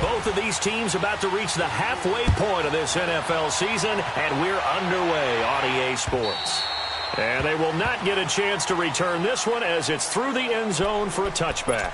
Both of these teams about to reach the halfway point of this NFL season, and we're underway on EA Sports. And they will not get a chance to return this one as it's through the end zone for a touchback.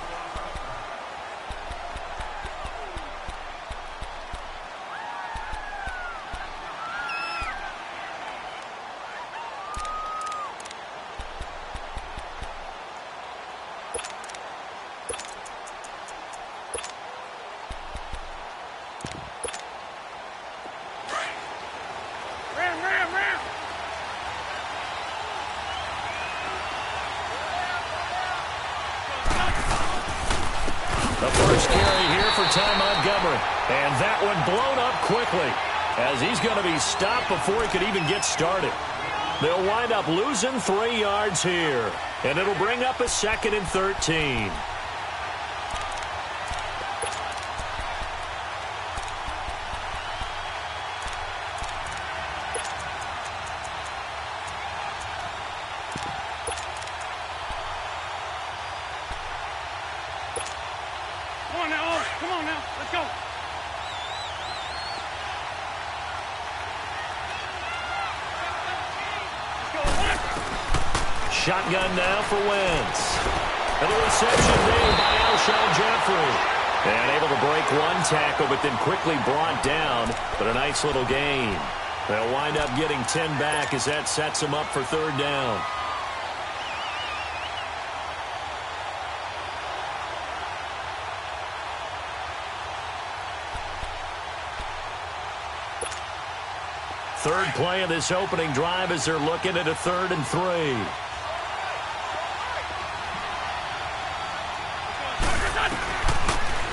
The first carry here for Ty Montgomery. And that one blown up quickly as he's going to be stopped before he could even get started. They'll wind up losing 3 yards here. And it'll bring up a 2nd and 13. Come on now, let's go. Shotgun now for Wentz. And the reception made by Alshon Jeffrey. And able to break one tackle, but then quickly brought down. But a nice little gain. They'll wind up getting 10 back as that sets them up for 3rd down. Third play of this opening drive as they're looking at a 3rd and 3.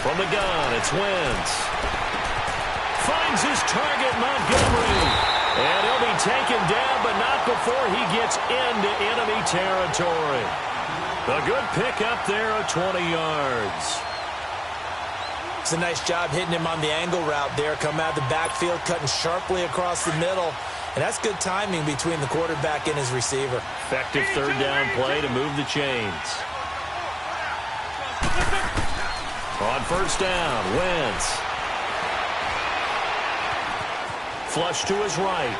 From the gun, it's Wentz. Finds his target, Montgomery. And he'll be taken down, but not before he gets into enemy territory. A good pickup there of 20 yards. It's a nice job hitting him on the angle route there. Come out of the backfield, cutting sharply across the middle. And that's good timing between the quarterback and his receiver. Effective 3rd down play to move the chains. On 1st down, Wentz. Flush to his right.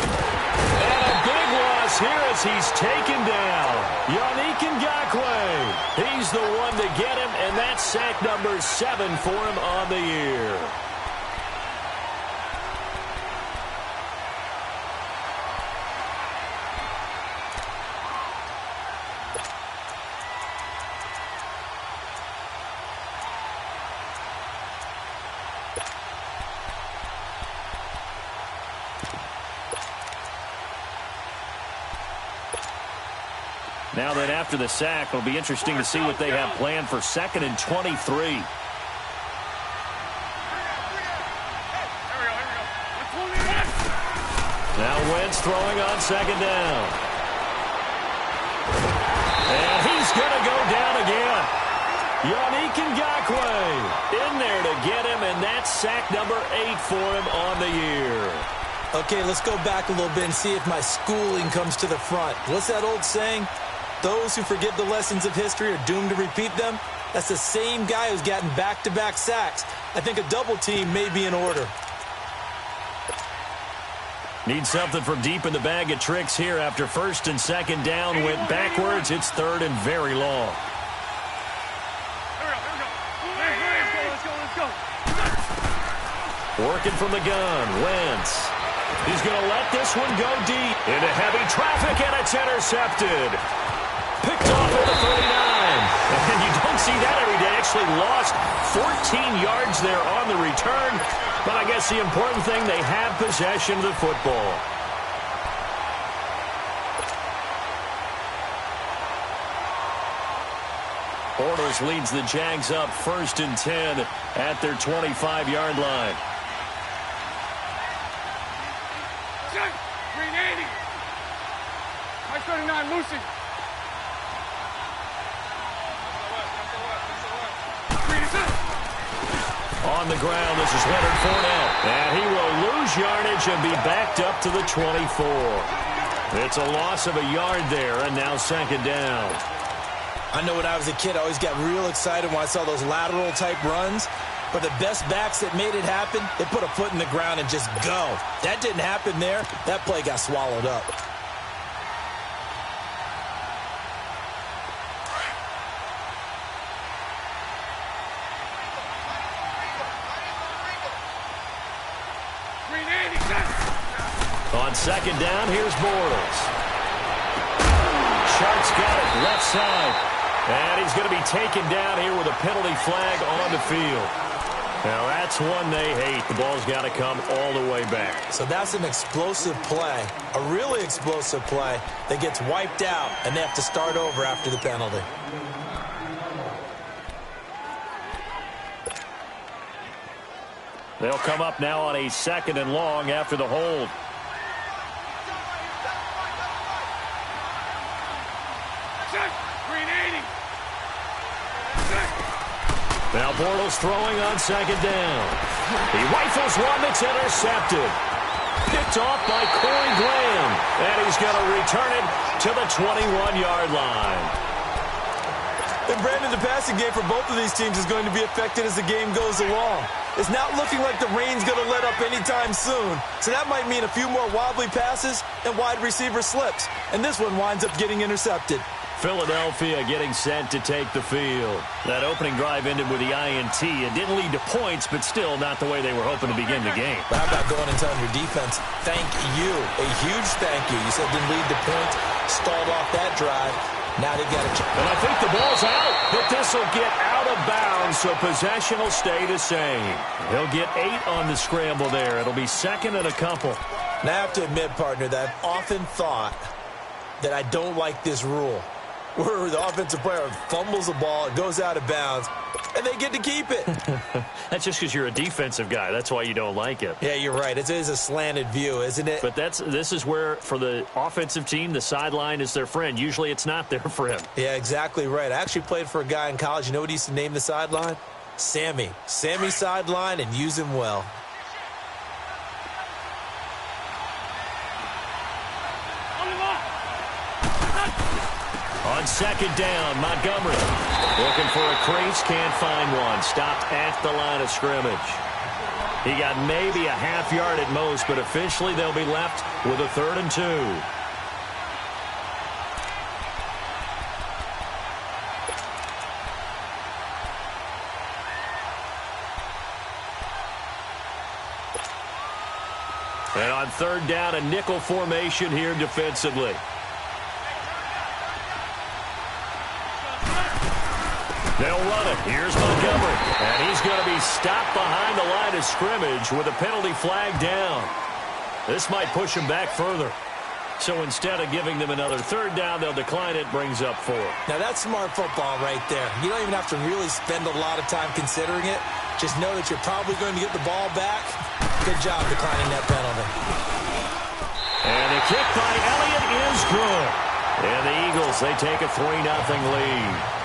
And a big loss here as he's taken down. Yannick Ngakoue. He's the one to get him, and that's sack number 7 for him on the year. Now that after the sack, it'll be interesting to see what they have planned for 2nd and 23. Now Wentz throwing on 2nd down. And he's going to go down again. Yannick Ngakoue in there to get him, and that's sack number 8 for him on the year. Okay, let's go back a little bit and see if my schooling comes to the front. What's that old saying? Those who forget the lessons of history are doomed to repeat them. That's the same guy who's gotten back-to-back sacks. I think a double team may be in order. Need something from deep in the bag of tricks here after 1st and 2nd down. Went backwards. It's 3rd and very long. Let's go. Working from the gun, Wentz. He's going to let this one go deep. Into heavy traffic, and it's intercepted. Picked off at the 39. And you don't see that every day. Actually lost 14 yards there on the return. But I guess the important thing, they have possession of the football. Bortles leads the Jags up 1st and 10 at their 25-yard line. Green 80. 39, Lucy. On the ground, this is Leonard Fournette. And he will lose yardage and be backed up to the 24. It's a loss of a yard there, and now 2nd down. I know when I was a kid, I always got real excited when I saw those lateral-type runs. But the best backs that made it happen, they put a foot in the ground and just go. That didn't happen there. That play got swallowed up. On second down, here's Bortles. Sharp's got it left side. And he's going to be taken down here with a penalty flag on the field. Now, that's one they hate. The ball's got to come all the way back. So that's an explosive play, a really explosive play that gets wiped out, and they have to start over after the penalty. They'll come up now on a second and long after the hold. Now Bortles throwing on second down. He rifles one that's intercepted. Picked off by Corey Graham. And he's going to return it to the 21-yard line. And Brandon, the passing game for both of these teams is going to be affected as the game goes along. It's not looking like the rain's going to let up anytime soon. So that might mean a few more wobbly passes and wide receiver slips. And this one winds up getting intercepted. Philadelphia getting set to take the field. That opening drive ended with the INT. It didn't lead to points, but still not the way they were hoping to begin the game. But how about going and telling your defense, thank you, a huge thank you. You said didn't lead to points, stalled off that drive. Now they got to check. And I think the ball's out, but this will get out of bounds, so possession will stay the same. He'll get 8 on the scramble there. It'll be second and a couple. Now I have to admit, partner, that I've often thought that I don't like this rule, where the offensive player fumbles the ball, it goes out of bounds, and they get to keep it. That's just because you're a defensive guy. That's why you don't like it. Yeah, you're right. It is a slanted view, isn't it? But this is where, for the offensive team, the sideline is their friend. Usually it's not their friend. Yeah, exactly right. I actually played for a guy in college. You know what he used to name the sideline? Sammy. Sammy sideline, and use him well. On second down, Montgomery looking for a crease, can't find one. Stopped at the line of scrimmage. He got maybe a half yard at most, but officially they'll be left with a 3rd and 2. And on 3rd down, a nickel formation here defensively. They'll run it. Here's Montgomery. And he's going to be stopped behind the line of scrimmage with a penalty flag down. This might push him back further. So instead of giving them another 3rd down, they'll decline it, brings up 4. Now that's smart football right there. You don't even have to really spend a lot of time considering it. Just know that you're probably going to get the ball back. Good job declining that penalty. And the kick by Elliott is good. And the Eagles, they take a 3-0 lead.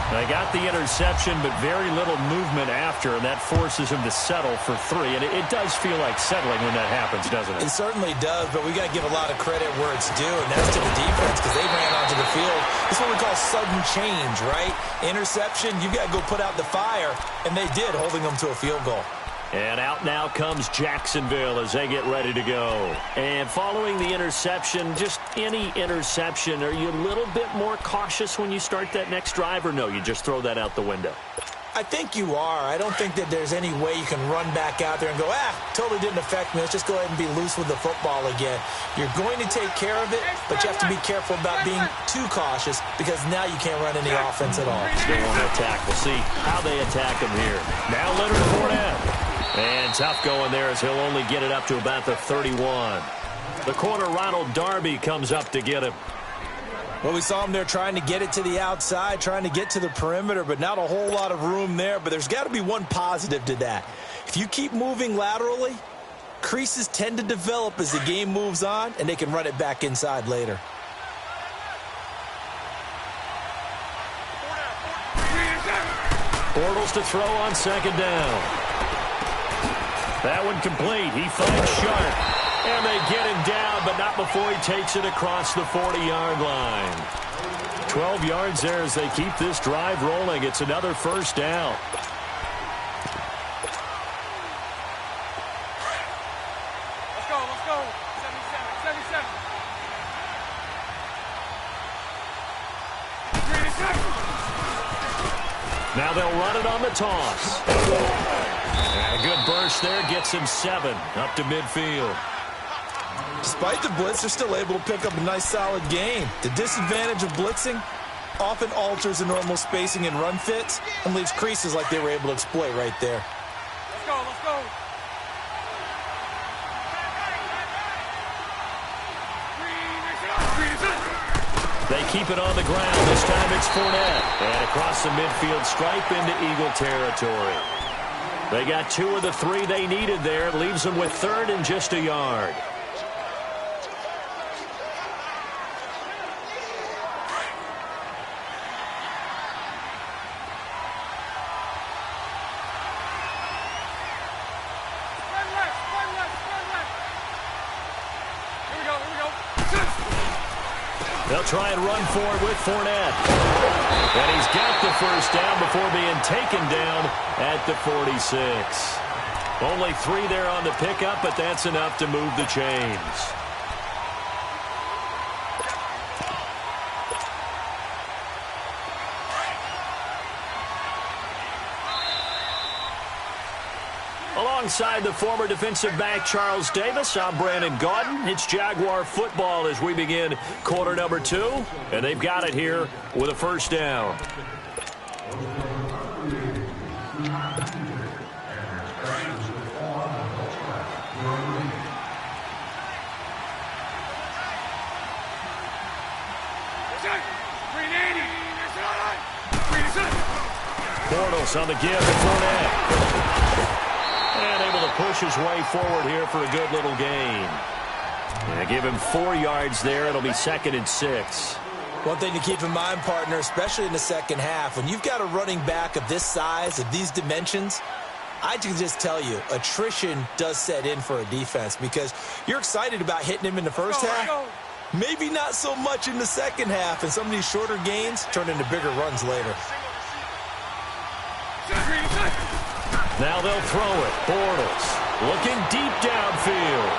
They got the interception, but very little movement after, and that forces him to settle for 3. And it does feel like settling when that happens, doesn't it? It certainly does, but we got to give a lot of credit where it's due, and that's to the defense because they ran onto the field. This is what we call sudden change, right? Interception, you got to go put out the fire, and they did, holding them to a field goal. And out now comes Jacksonville as they get ready to go. And following the interception, just any interception, are you a little bit more cautious when you start that next drive, or no, you just throw that out the window? I think you are. I don't think that there's any way you can run back out there and go, totally didn't affect me. Let's just go ahead and be loose with the football again. You're going to take care of it, but you have to be careful about being too cautious because now you can't run any offense at all. They want to attack. We'll see how they attack him here. Now Leonard Fournette. And tough going there as he'll only get it up to about the 31. The corner, Ronald Darby, comes up to get him. Well, we saw him there trying to get it to the outside, trying to get to the perimeter, but not a whole lot of room there. But there's got to be one positive to that. If you keep moving laterally, creases tend to develop as the game moves on, and they can run it back inside later. Bortles to throw on second down. That one complete. He finds Sharp. And they get him down, but not before he takes it across the 40-yard line. 12 yards there as they keep this drive rolling. It's another 1st down. Now they'll run it on the toss. And a good burst there gets him 7 up to midfield. Despite the blitz, they're still able to pick up a nice, solid game. The disadvantage of blitzing often alters the normal spacing and run fits and leaves creases like they were able to exploit right there. Let's go, let's go. They keep it on the ground. This time it's Fournette. And across the midfield stripe into Eagle territory. They got 2 of the 3 they needed there. It leaves them with 3rd and just a yard. They'll try and run for it with Fournette. And he's got the first down before being taken down at the 46. Only 3 there on the pickup, but that's enough to move the chains. Alongside the former defensive back Charles Davis, I'm Brandon Gaudin. It's Jaguar football as we begin quarter number 2. And they've got it here with a first down. Bortles on the give to Fournette. And able to push his way forward here for a good little gain. And give him 4 yards there. It'll be 2nd and 6. One thing to keep in mind, partner, especially in the second half, when you've got a running back of this size, of these dimensions, I can just tell you, attrition does set in for a defense because you're excited about hitting him in the first half. Maybe not so much in the second half, and some of these shorter gains turn into bigger runs later. Now they'll throw it. Bortles looking deep downfield.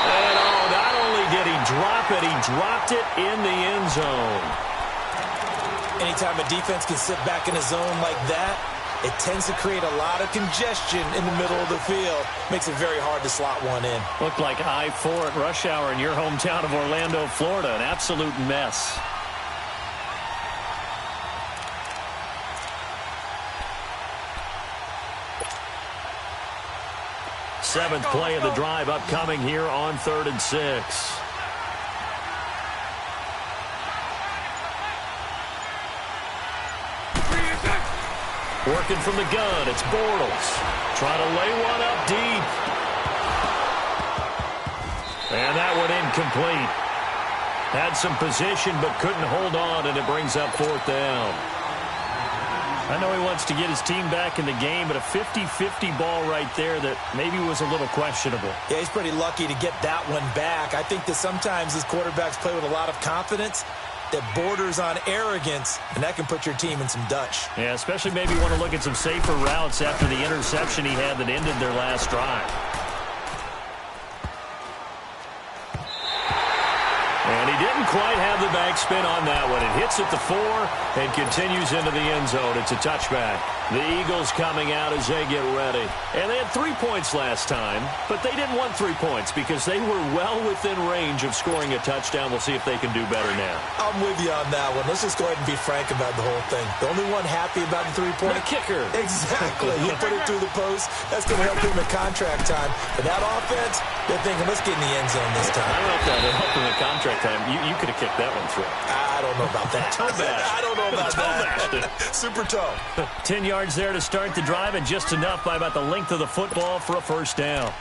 And not only did he drop it, he dropped it in the end zone. Anytime a defense can sit back in a zone like that, it tends to create a lot of congestion in the middle of the field. Makes it very hard to slot one in. Looked like I-4 at rush hour in your hometown of Orlando, Florida. An absolute mess. Seventh play of the drive upcoming here on 3rd and 6. Working from the gun, it's Bortles. Trying to lay one up deep. And that one incomplete. Had some position but couldn't hold on, and it brings up 4th down. I know he wants to get his team back in the game, but a 50-50 ball right there that maybe was a little questionable. Yeah, he's pretty lucky to get that one back. I think that sometimes these quarterbacks play with a lot of confidence that borders on arrogance, and that can put your team in some Dutch. Yeah, especially maybe want to look at some safer routes after the interception he had that ended their last drive. And he didn't quite have the backspin on that one. It hits at the 4 and continues into the end zone. It's a touchback. The Eagles coming out as they get ready. And they had 3 points last time, but they didn't want 3 points because they were well within range of scoring a touchdown. We'll see if they can do better now. I'm with you on that one. Let's just go ahead and be frank about the whole thing. The only one happy about the 3-point. The kicker. Exactly. You put it through the post. That's going to help him at contract time. But that offense, they're thinking, let's get in the end zone this time. I don't know if that helped him at contract time. You could have kicked that one through. I don't know about that. Toe bash. I don't know about that. Super toe. 10 yards there to start the drive, and just enough by about the length of the football for a first down.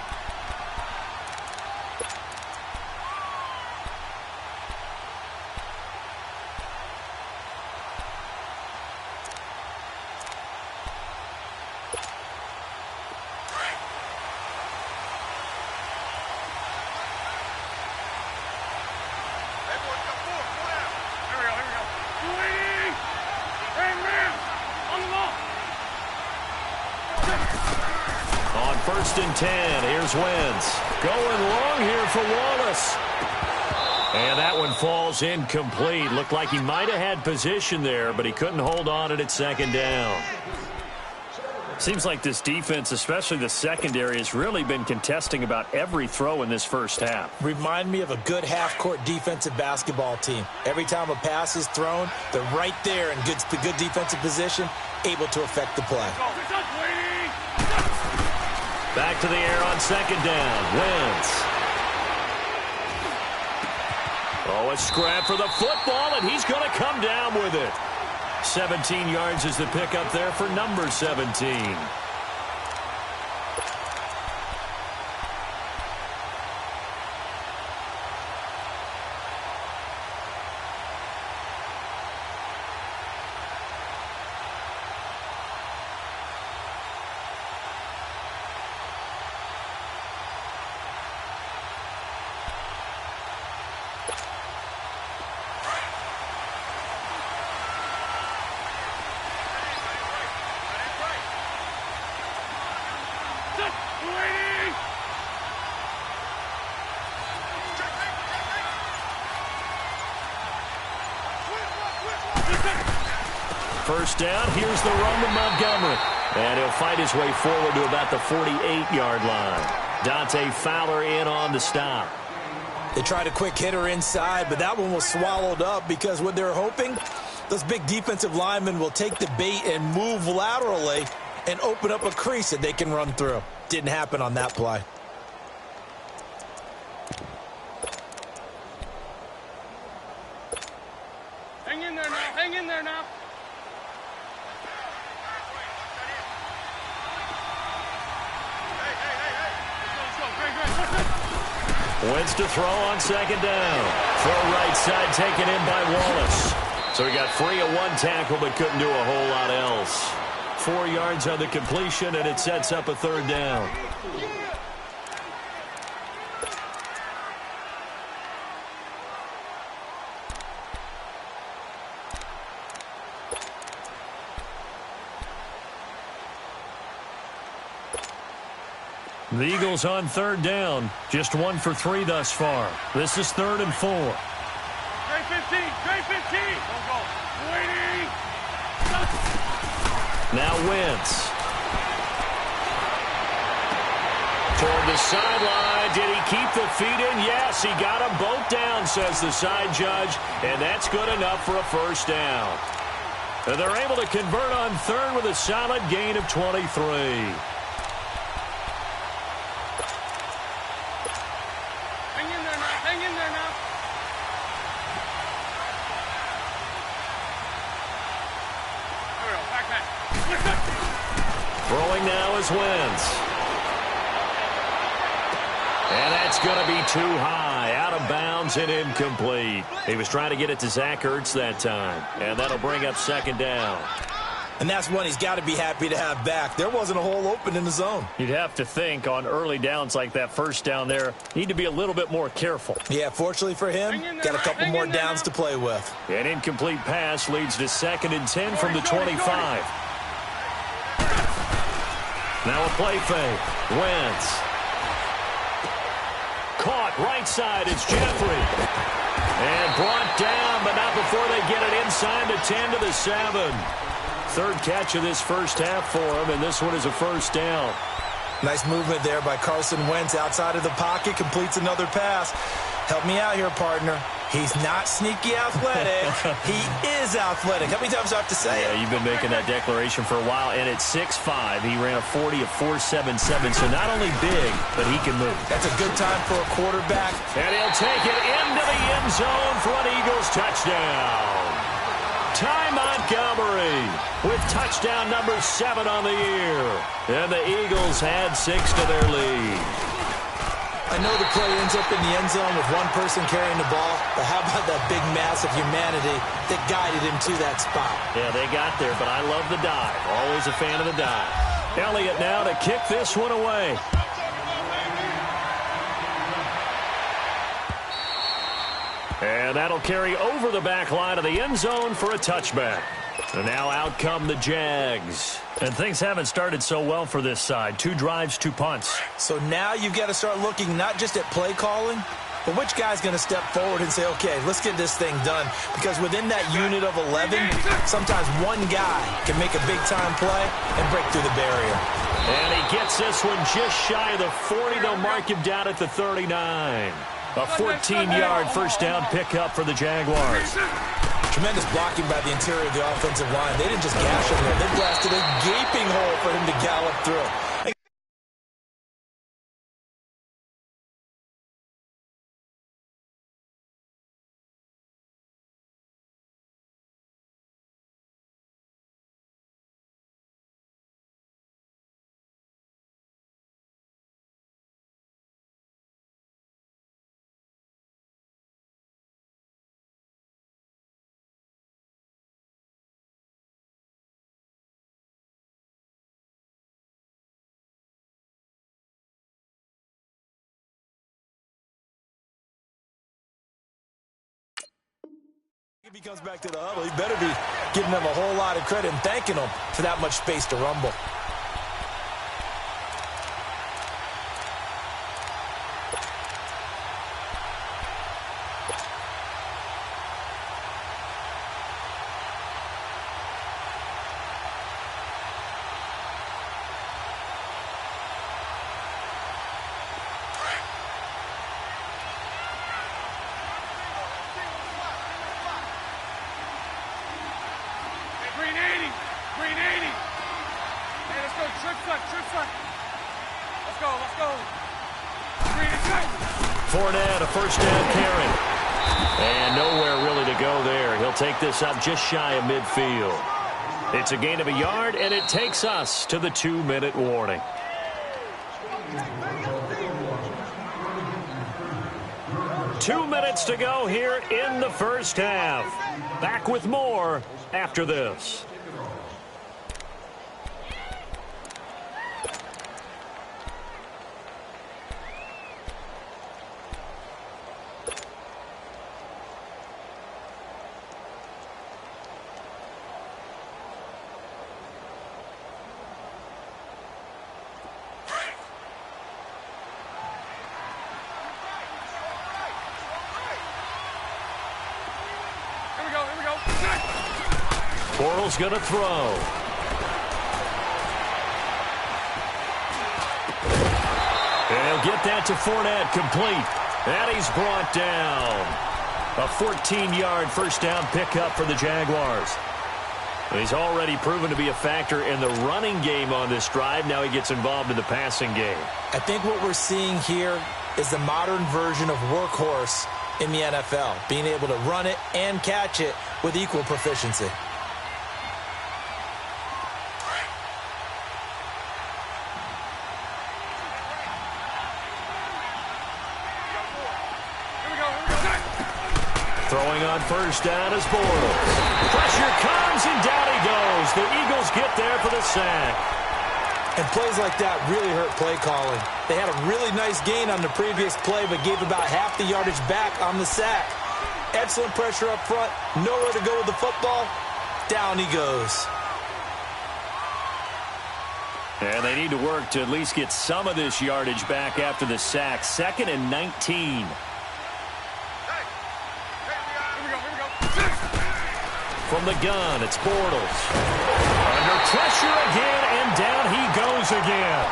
On 1st and 10, here's Wentz. Going long here for Wallace. And that one falls incomplete. Looked like he might have had position there, but he couldn't hold on it at second down. Seems like this defense, especially the secondary, has really been contesting about every throw in this first half. Remind me of a good half-court defensive basketball team. Every time a pass is thrown, they're right there in good defensive position, able to affect the play. Back to the air on second down. Wentz. Oh, a scrap for the football, and he's going to come down with it. 17 yards is the pickup there for number 17. First down, here's the run to Montgomery. And he'll fight his way forward to about the 48-yard line. Dante Fowler in on the stop. They tried a quick hitter inside, but that one was swallowed up because what they're hoping, those big defensive linemen will take the bait and move laterally and open up a crease that they can run through. Didn't happen on that play. Hang in there now. Hang in there now. Wentz to throw on second down. Throw right side taken in by Wallace. So he got free of one tackle but couldn't do a whole lot else. 4 yards on the completion, and it sets up a third down. The Eagles on third down. Just 1 for 3 thus far. This is 3rd and 4. Trey 15. Trey 15. Go. Waiting. Now Wentz. Toward the sideline. Did he keep the feet in? Yes, he got them both down, says the side judge. And that's good enough for a first down. And they're able to convert on third with a solid gain of 23. Throwing now is Wentz. And that's going to be too high. Out of bounds and incomplete. He was trying to get it to Zach Ertz that time. And that'll bring up second down. And that's one he's got to be happy to have back. There wasn't a hole open in the zone. You'd have to think on early downs like that first down there, need to be a little bit more careful. Yeah, fortunately for him, got a couple more downs to play with. An incomplete pass leads to 2nd and 10 from the 25. Now a play fake. Wentz. Caught right side. It's Jeffrey. And brought down, but not before they get it inside the 10 to the 7. Third catch of this first half for him, and this one is a first down. Nice movement there by Carson Wentz outside of the pocket. Completes another pass. Help me out here, partner. He's not sneaky athletic. He is athletic. How many times do I have to say it? Yeah, you've been making that declaration for a while. And at 6'5", he ran a 40 of 4.77. So not only big, but he can move. That's a good time for a quarterback. And he'll take it into the end zone for an Eagles touchdown. Ty Montgomery with touchdown number 7 on the year. And the Eagles add 6 to their lead. I know the play ends up in the end zone with one person carrying the ball, but how about that big mass of humanity that guided him to that spot? Yeah, they got there, but I love the dive. Always a fan of the dive. Elliott now to kick this one away. And that'll carry over the back line of the end zone for a touchback. And now out come the Jags. And things haven't started so well for this side. 2 drives, 2 punts. So now you've got to start looking not just at play calling, But which guy's going to step forward and say, okay, let's get this thing done? Because within that unit of 11, sometimes one guy can make a big-time play and break through the barrier. And he gets this one just shy of the 40. They'll mark him down at the 39. A 14-yard first down pickup for the Jaguars. Tremendous blocking by the interior of the offensive line. They didn't just gash him there. They blasted a gaping hole for him to gallop through. If he comes back to the huddle, he better be giving them a whole lot of credit and thanking them for that much space to rumble. Fournette, a first down carry. And nowhere really to go there. He'll take this up just shy of midfield. It's a gain of a yard, and it takes us to the 2-minute warning. Two minutes to go here in the first half. Back with more after this. Bortles going to throw. And he'll get that to Fournette, complete. And he's brought down. A 14-yard first down pickup for the Jaguars. He's already proven to be a factor in the running game on this drive. Now he gets involved in the passing game. I think what we're seeing here is the modern version of workhorse in the NFL, being able to run it and catch it with equal proficiency. Throwing on first down is Bortles. Pressure comes, and down he goes. The Eagles get there for the sack. And plays like that really hurt play calling. They had a really nice gain on the previous play, but gave about half the yardage back on the sack. Excellent pressure up front. Nowhere to go with the football. Down he goes. And they need to work to at least get some of this yardage back after the sack. 2nd and 19. From the gun, it's Bortles. Under pressure again, and down he goes again.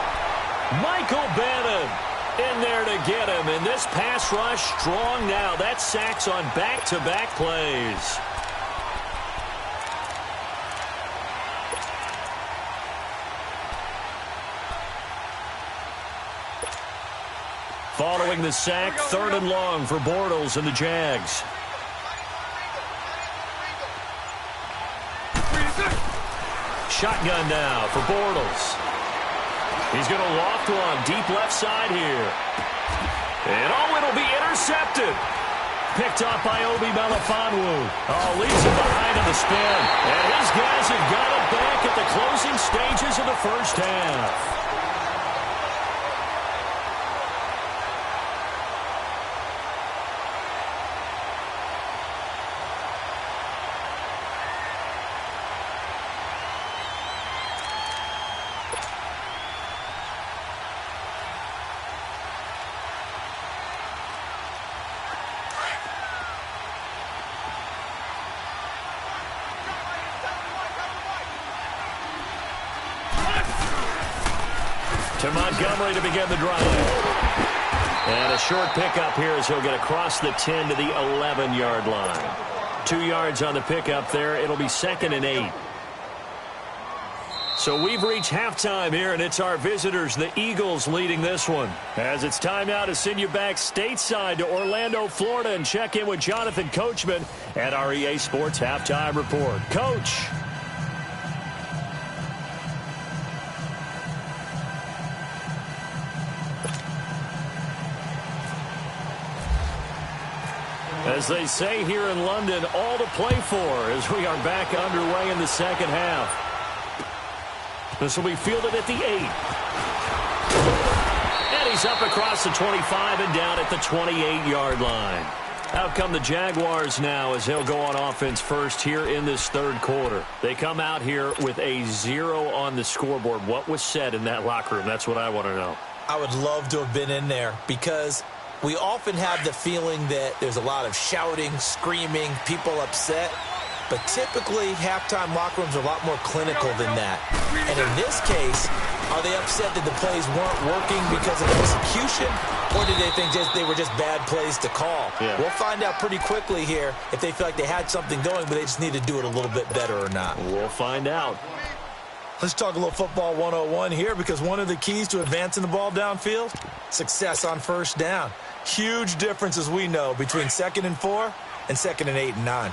Michael Bannon in there to get him, and this pass rush strong now. That's sacks on back-to-back plays. Following the sack, 3rd and long for Bortles and the Jags. Shotgun now for Bortles. He's going to loft one deep left side here. And it'll be intercepted. Picked off by Obi Melifonwu. Leaves him behind on the spin. And his guys have got it back at the closing stages of the first half. To Montgomery to begin the drive. And a short pickup here as he'll get across the 10 to the 11-yard line. 2 yards on the pickup there. It'll be 2nd and 8. So we've reached halftime here, and it's our visitors, the Eagles, leading this one. As it's time now to send you back stateside to Orlando, Florida, and check in with Jonathan Coachman at our EA Sports Halftime Report. Coach. As they say here in London, all to play for as we are back underway in the second half. This will be fielded at the 8. And he's up across the 25 and down at the 28-yard line. Out come the Jaguars now as they'll go on offense first here in this third quarter. They come out here with a 0 on the scoreboard. What was said in that locker room? That's what I want to know. I would love to have been in there because we often have the feeling that there's a lot of shouting, screaming, people upset. But typically, halftime locker rooms are a lot more clinical than that. And in this case, are they upset that the plays weren't working because of execution? Or did they think they were just bad plays to call? Yeah. We'll find out pretty quickly here if they feel like they had something going, but they just need to do it a little bit better or not. We'll find out. Let's talk a little football 101 here because one of the keys to advancing the ball downfield, success on first down. Huge difference, as we know, between 2nd and 4 and 2nd and 8 and 9.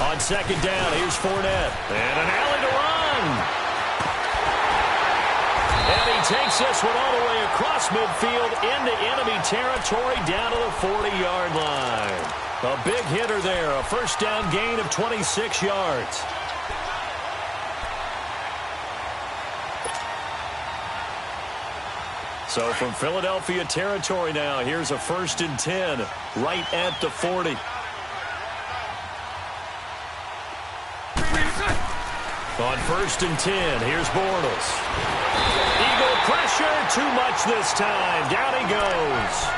On 2nd down, here's Fournette. And an alley to run. And he takes this one all the way across midfield into enemy territory down to the 40-yard line. A big hitter there, a first down gain of 26 yards. So from Philadelphia territory now, here's a 1st and 10 right at the 40. On 1st and 10, here's Bortles. Eagle pressure, too much this time. Down he goes.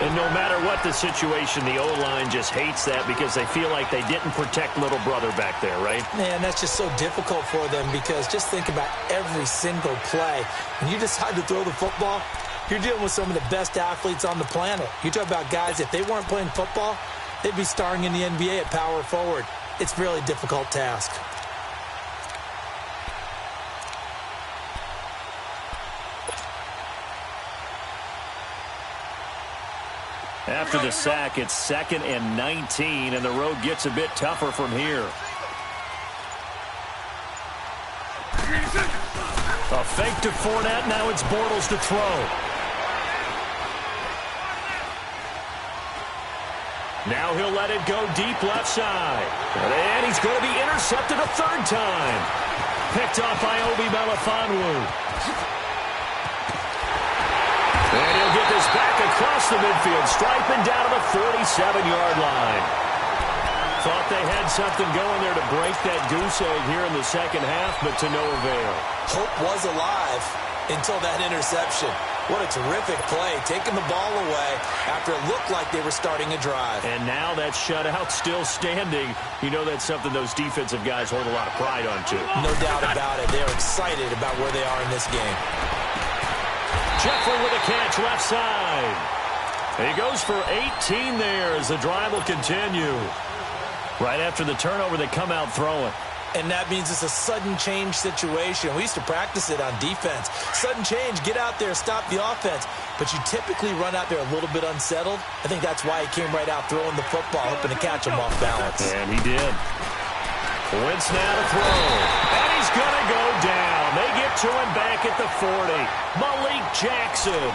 And no matter what the situation, the O-line just hates that because they feel like they didn't protect little brother back there, right? Man, that's just so difficult for them because just think about every single play. When you decide to throw the football, you're dealing with some of the best athletes on the planet. You talk about guys, if they weren't playing football, they'd be starring in the NBA at power forward. It's a really difficult task. After the sack, it's 2nd and 19, and the road gets a bit tougher from here. A fake to Fournette, now it's Bortles to throw. Now he'll let it go deep left side. And he's going to be intercepted a 3rd time. Picked off by Obi Melifonwu. And he'll get this back across the midfield, striping down to the 47-yard line. Thought they had something going there to break that goose egg here in the second half, but to no avail. Hope was alive until that interception. What a terrific play, taking the ball away after it looked like they were starting a drive. And now that shutout still standing. You know that's something those defensive guys hold a lot of pride on, too. No doubt about it. They're excited about where they are in this game. Jeffrey with a catch left side. He goes for 18 there as the drive will continue. Right after the turnover, they come out throwing. And that means it's a sudden change situation. We used to practice it on defense. Sudden change, get out there, stop the offense. But you typically run out there a little bit unsettled. I think that's why he came right out throwing the football, hoping to catch him off balance. And he did. Wentz now to throw. And he's going to go down. They get to him back at the 40. Malik Jackson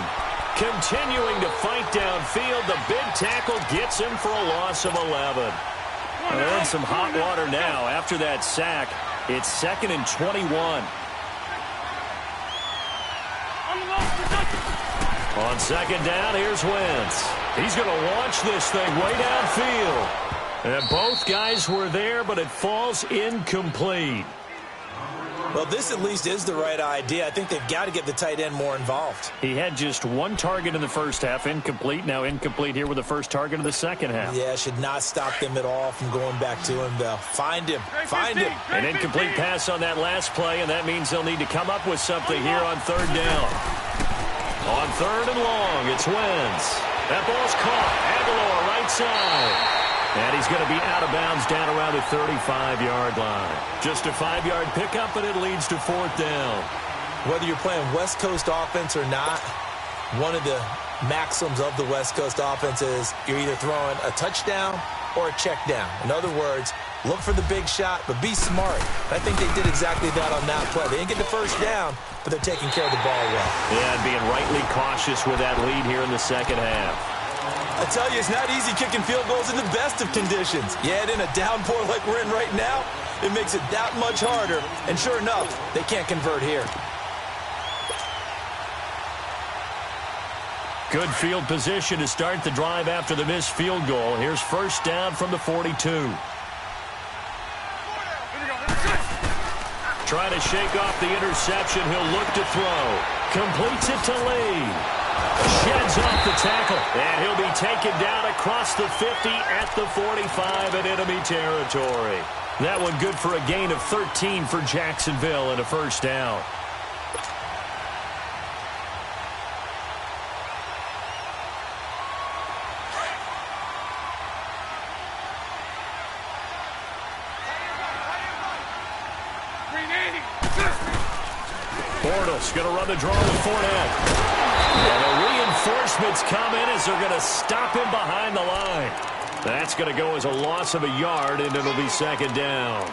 continuing to fight downfield. The big tackle gets him for a loss of 11. And some hot water now after that sack. It's 2nd and 21. On 2nd down, here's Wentz. He's going to launch this thing way downfield. And both guys were there, but it falls incomplete. Well, this at least is the right idea. I think they've got to get the tight end more involved. He had just one target in the first half, incomplete. Now incomplete here with the first target of the second half. Yeah, should not stop them at all from going back to him, though. Find him. Find him. An incomplete pass on that last play, and that means they'll need to come up with something here on third down. On third and long, it's Wentz. That ball's caught. Aguilar, right side. And he's going to be out of bounds down around the 35-yard line. Just a 5-yard pickup, and it leads to fourth down. Whether you're playing West Coast offense or not, one of the maxims of the West Coast offense is you're either throwing a touchdown or a check down. In other words, look for the big shot, but be smart. I think they did exactly that on that play. They didn't get the first down, but they're taking care of the ball well. Yeah, and being rightly cautious with that lead here in the second half. I tell you, it's not easy kicking field goals in the best of conditions. Yet in a downpour like we're in right now, it makes it that much harder. And sure enough, they can't convert here. Good field position to start the drive after the missed field goal. Here's first down from the 42. Trying to shake off the interception. He'll look to throw. Completes it to Lee. Sheds off the tackle, and he'll be taken down across the 50 at the 45 in enemy territory. That one good for a gain of 13 for Jacksonville and a first down. Bortles going to run the draw with Fournette. And the reinforcements come in as they're going to stop him behind the line. That's going to go as a loss of a yard, and it'll be second down.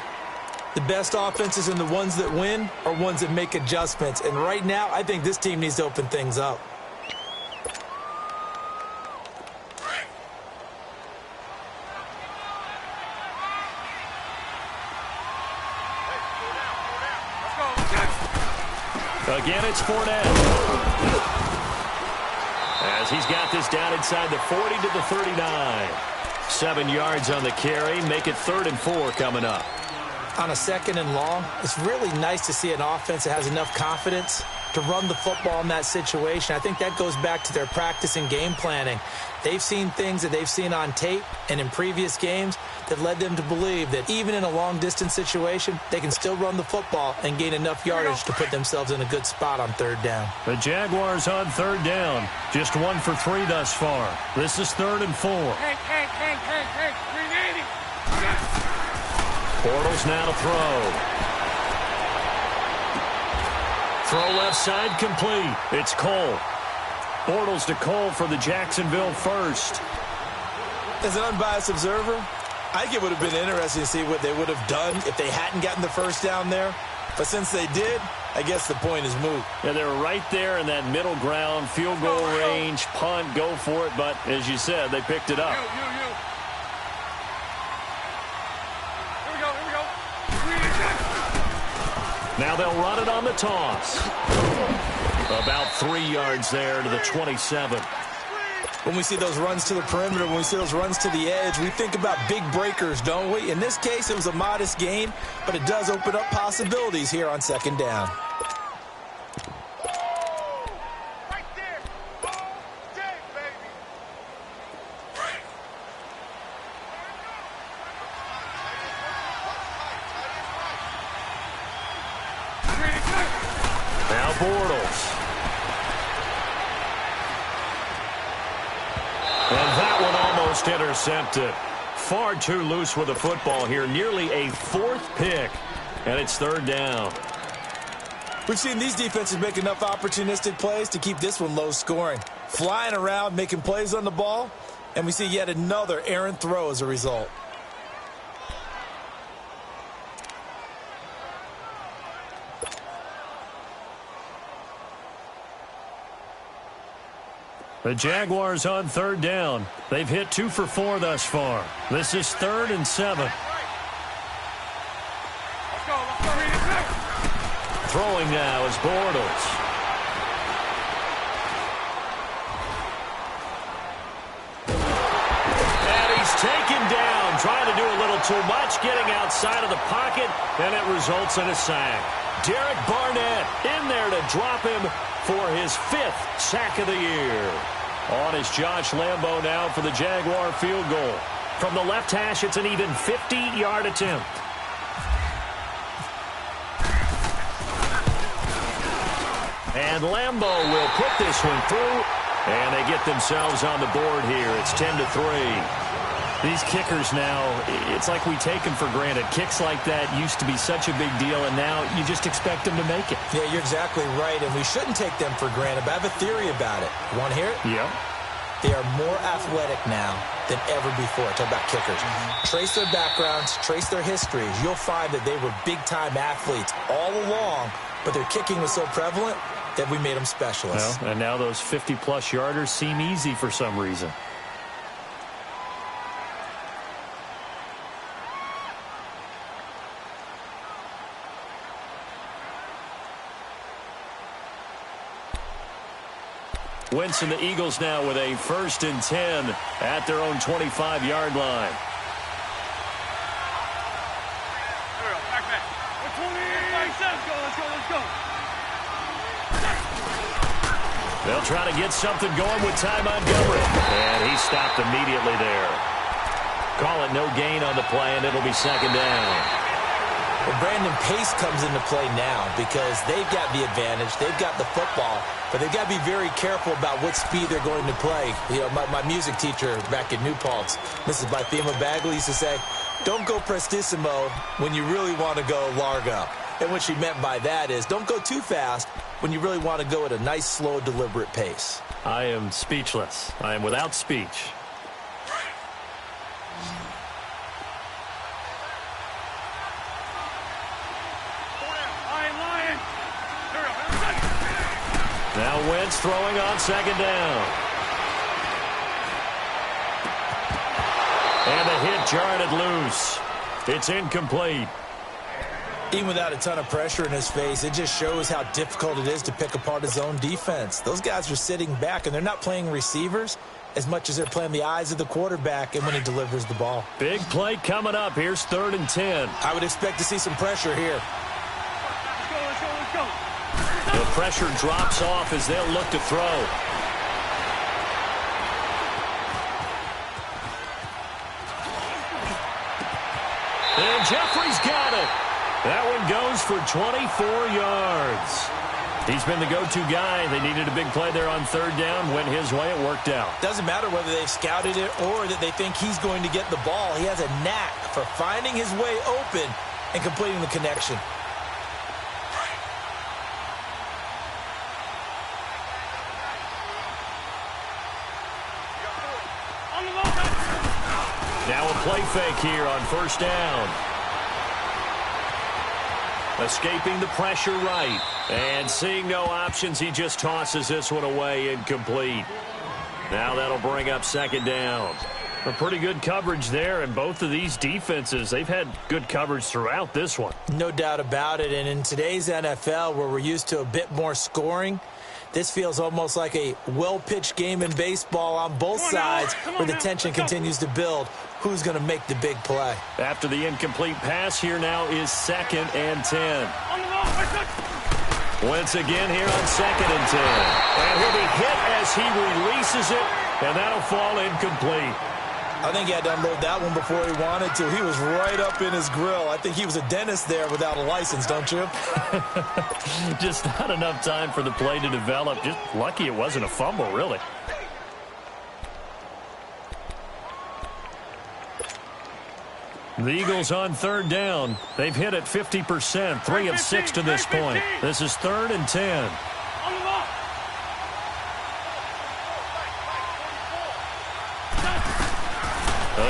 The best offenses and the ones that win are ones that make adjustments. And right now, I think this team needs to open things up. Again, it's Fournette. As he's got this down inside the 40 to the 39. 7 yards on the carry. Make it 3rd and 4 coming up. On a 2nd and long, it's really nice to see an offense that has enough confidence to run the football in that situation. I think that goes back to their practice and game planning. They've seen things that they've seen on tape and in previous games that led them to believe that even in a long-distance situation, they can still run the football and gain enough yardage to put themselves in a good spot on third down. The Jaguars on third down. Just 1 for 3 thus far. This is 3rd and 4. Hey, 380. Bortles now to throw. Throw left side complete. It's Cole. Bortles to Cole for the Jacksonville first. As an unbiased observer, I think it would have been interesting to see what they would have done if they hadn't gotten the first down there. But since they did, I guess the point is moot. Yeah, they were right there in that middle ground, field goal range, punt, go for it. But as you said, they picked it up. Here we go. Now they'll run it on the toss. About 3 yards there to the 27. When we see those runs to the perimeter, when we see those runs to the edge, we think about big breakers, don't we? In this case, it was a modest gain, but it does open up possibilities here on 2nd down. Right there. All day, baby. Now Bortles. And that one almost intercepted. Far too loose with the football here. Nearly a 4th pick. And it's 3rd down. We've seen these defenses make enough opportunistic plays to keep this one low scoring. Flying around, making plays on the ball, and we see yet another errant throw as a result. The Jaguars on 3rd down. They've hit 2 for 4 thus far. This is 3rd and 7. Let's go. Throwing now is Bortles. And he's taken down, trying to do a little too much, getting outside of the pocket, and it results in a sack. Derek Barnett in there to drop him for his 5th sack of the year. On is Josh Lambo now for the Jaguar field goal. From the left hash, it's an even 50-yard attempt. And Lambo will put this one through, and they get themselves on the board here. It's 10-3. These kickers now, it's like we take them for granted. Kicks like that used to be such a big deal, and now you just expect them to make it. Yeah, you're exactly right, and we shouldn't take them for granted, but I have a theory about it. You want to hear it? Yeah. They are more athletic now than ever before. Talk about kickers. Trace their backgrounds, trace their histories. You'll find that they were big-time athletes all along, but their kicking was so prevalent that we made them specialists. Well, and now those 50-plus yarders seem easy for some reason. Wentz and the Eagles now with a 1st and 10 at their own 25-yard line. Back. 20. Let's go. They'll try to get something going with Ty Montgomery. And he stopped immediately there. Call it no gain on the play, and it'll be 2nd down. Well, Brandon, pace comes into play now because they've got the advantage. They've got the football, but they've got to be very careful about what speed they're going to play. You know, my music teacher back in New Paltz, Mrs. Bythema Bagley, used to say, don't go prestissimo when you really want to go largo. And what she meant by that is don't go too fast when you really want to go at a nice, slow, deliberate pace. I am speechless. I am without speech. Now Wentz throwing on 2nd down. And the hit jarred it loose. It's incomplete. Even without a ton of pressure in his face, it just shows how difficult it is to pick apart his own defense. Those guys are sitting back, and they're not playing receivers as much as they're playing the eyes of the quarterback and when he delivers the ball. Big play coming up. Here's 3rd and 10. I would expect to see some pressure here. Let's go. The pressure drops off as they'll look to throw. And Jeffrey's got it. That one goes for 24 yards. He's been the go-to guy. They needed a big play there on 3rd down. Went his way. It worked out. Doesn't matter whether they've scouted it or that they think he's going to get the ball. He has a knack for finding his way open and completing the connection. Now a play fake here on 1st down. Escaping the pressure right. And seeing no options, he just tosses this one away, incomplete. Now that'll bring up 2nd down. A pretty good coverage there, and both of these defenses, they've had good coverage throughout this one. No doubt about it, and in today's NFL, where we're used to a bit more scoring, this feels almost like a well-pitched game in baseball on both sides where the tension continues to build. Who's going to make the big play? After the incomplete pass, here now is 2nd and 10. Wentz again here on 2nd and 10. And he'll be hit as he releases it, and that'll fall incomplete. I think he had to unload that one before he wanted to. He was right up in his grill. I think he was a dentist there without a license, don't you? Just not enough time for the play to develop. Just lucky it wasn't a fumble, really. The Eagles on 3rd down. They've hit it 50%, 3 of 6 to this point. This is 3rd and 10.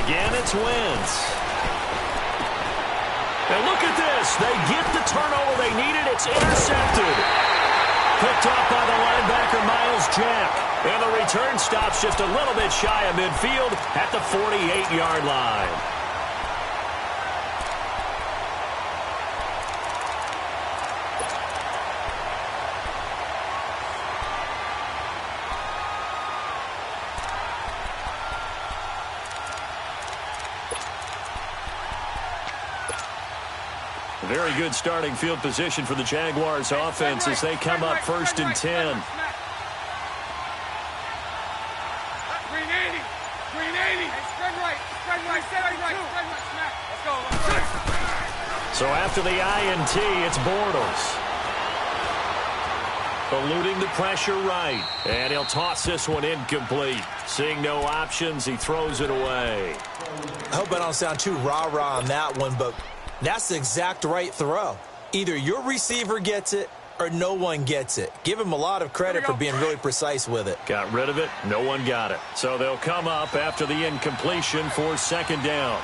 Again, it's Wentz. And look at this. They get the turnover they needed. It's intercepted. Picked off by the linebacker, Miles Jack. And the return stops just a little bit shy of midfield at the 48-yard line. Very good starting field position for the Jaguars offense as they come up 1st and 10. So after the INT, it's Bortles. Eluding the pressure right. And he'll toss this one incomplete. Seeing no options, he throws it away. I hope I don't sound too rah-rah on that one, but that's the exact right throw. Either your receiver gets it or no one gets it. Give him a lot of credit for being really precise with it. Got rid of it. No one got it. So they'll come up after the incompletion for 2nd down.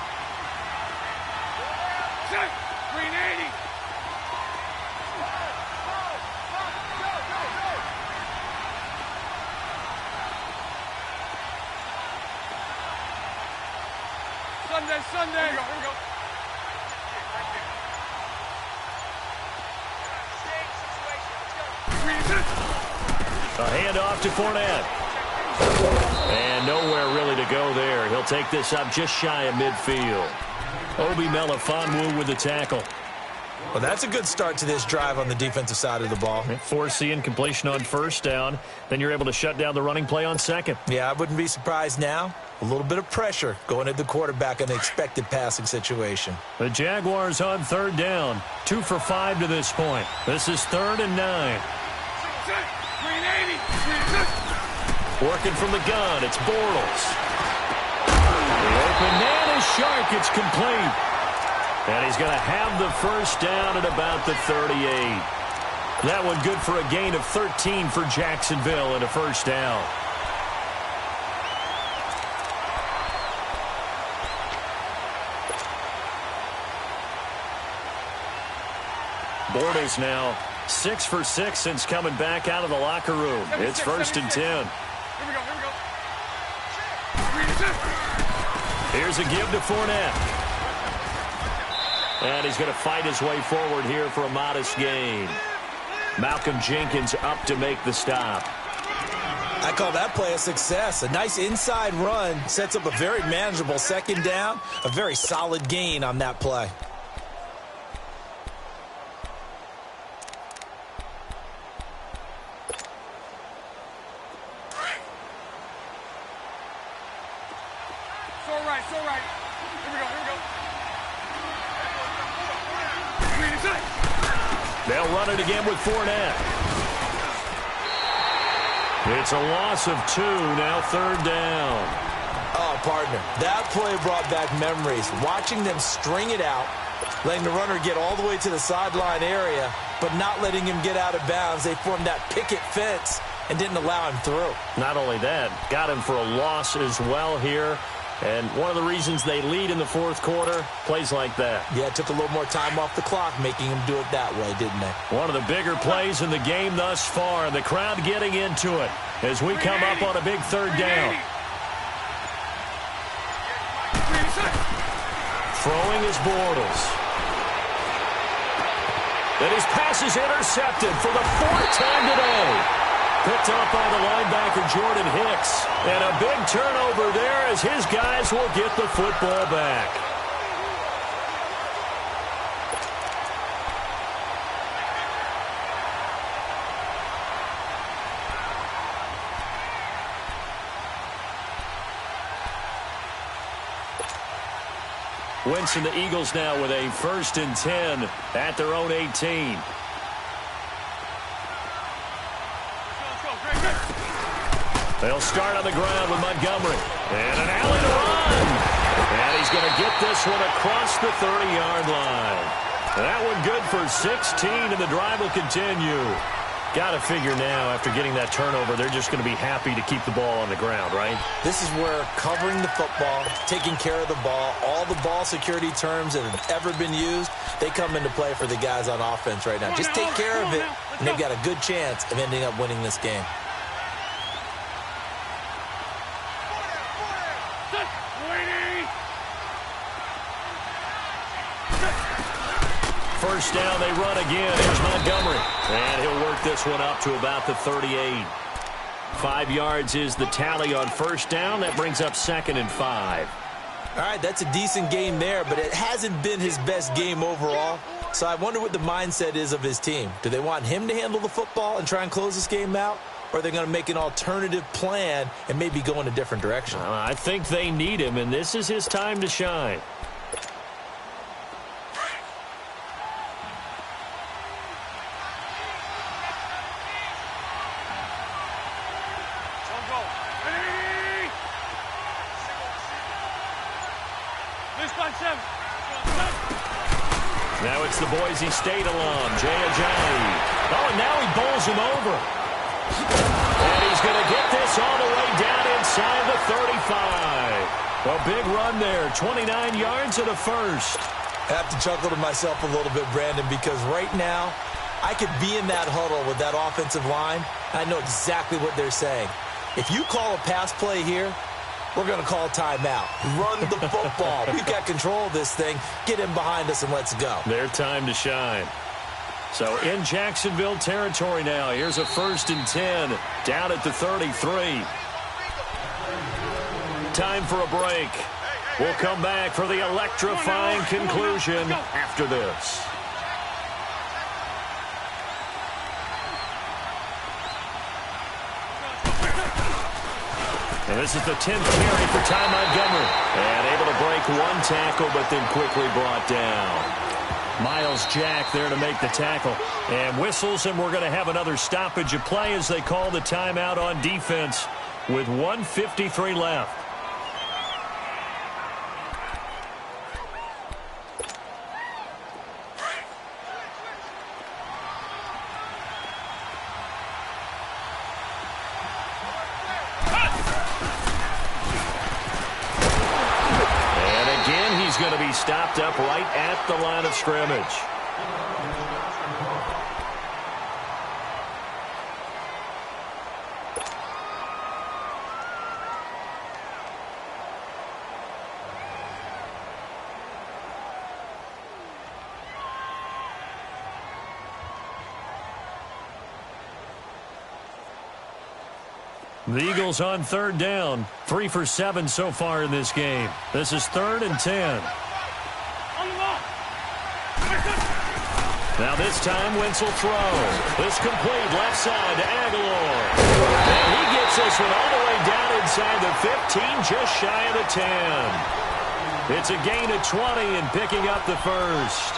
Sunday. Here we go. A handoff to Fournette. And nowhere really to go there. He'll take this up just shy of midfield. Obi Melifonwu with the tackle. Well, that's a good start to this drive on the defensive side of the ball. Force the incompletion on 1st down. Then you're able to shut down the running play on 2nd. Yeah, I wouldn't be surprised now. A little bit of pressure going at the quarterback in an expected passing situation. The Jaguars on 3rd down. 2 for 5 to this point. This is 3rd and 9. Working from the gun, it's Bortles. The open man is Shark. It's complete. And he's going to have the 1st down at about the 38. That one good for a gain of 13 for Jacksonville and a 1st down. Bortles now 6 for 6 since coming back out of the locker room. It's 1st and 10. Here we go. Here's a give to Fournette. And he's going to fight his way forward here for a modest gain. Malcolm Jenkins up to make the stop. I call that play a success. A nice inside run sets up a very manageable 2nd down. A very solid gain on that play. It's all right. Here we go. They'll run it again with Fournette. It's a loss of 2, now 3rd down. Oh, partner, that play brought back memories. Watching them string it out, letting the runner get all the way to the sideline area, but not letting him get out of bounds. They formed that picket fence and didn't allow him through. Not only that, got him for a loss as well here. And one of the reasons they lead in the 4th quarter, plays like that. Yeah, it took a little more time off the clock, making him do it that way, didn't they? One of the bigger plays in the game thus far. The crowd getting into it as we come up on a big 3rd down. Throwing is Bortles. And his pass is intercepted for the 4th time today. Picked up by the linebacker, Jordan Hicks. And a big turnover there as his guys will get the football back. Winston, the Eagles now with a 1st and 10 at their own 18. They'll start on the ground with Montgomery. And an alley to run. And he's going to get this one across the 30-yard line. That one good for 16, and the drive will continue. Got to figure now, after getting that turnover, they're just going to be happy to keep the ball on the ground, right? This is where covering the football, taking care of the ball, all the ball security terms that have ever been used, they come into play for the guys on offense right now. Just take care of it, and they've got a good chance of ending up winning this game. First down, they run again. Here's Montgomery. And he'll work this one up to about the 38. 5 yards is the tally on first down. That brings up 2nd and 5. All right, that's a decent game there, but it hasn't been his best game overall. So I wonder what the mindset is of his team. Do they want him to handle the football and try and close this game out? Or are they going to make an alternative plan and maybe go in a different direction? I think they need him, and this is his time to shine. Now it's the Boise State alum, Jay Ajayi. Oh, and now he bowls him over. And he's going to get this all the way down inside the 35. A big run there, 29 yards and a first. I have to chuckle to myself a little bit, Brandon, because right now I could be in that huddle with that offensive line. I know exactly what they're saying. If you call a pass play here, we're going to call timeout. Run the football. We've got control of this thing. Get him behind us and let's go. Their time to shine. So in Jacksonville territory now. Here's a 1st and 10 down at the 33. Time for a break. We'll come back for the electrifying conclusion after this. And this is the 10th carry for Ty Montgomery. And able to break one tackle, but then quickly brought down. Miles Jack there to make the tackle. And whistles, and we're going to have another stoppage of play as they call the timeout on defense with 1:53 left. He's going to be stopped up right at the line of scrimmage. The Eagles on 3rd down. 3 for 7 so far in this game. This is 3rd and 10. Now this time, Wentz will throw. This complete left side to Aguilar. And he gets this one all the way down inside the 15, just shy of the 10. It's a gain of 20 and picking up the first.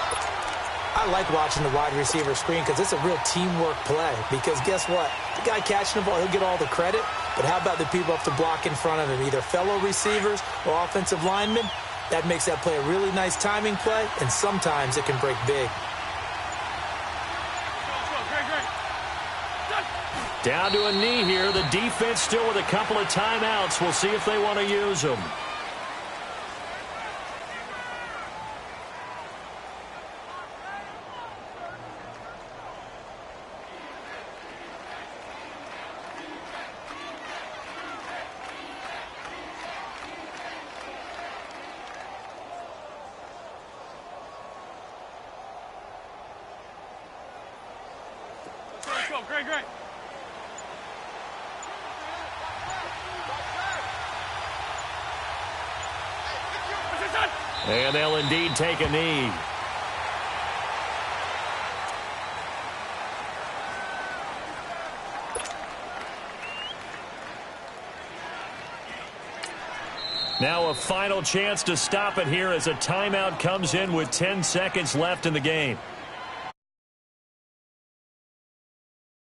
I like watching the wide receiver screen because it's a real teamwork play. Because guess what? The guy catching the ball, he'll get all the credit. But how about the people have to block in front of him, either fellow receivers or offensive linemen? That makes that play a really nice timing play, and sometimes it can break big. Down to a knee here. The defense still with a couple of timeouts. We'll see if they want to use them. Great. And they'll indeed take a knee. Now a final chance to stop it here as a timeout comes in with 10 seconds left in the game.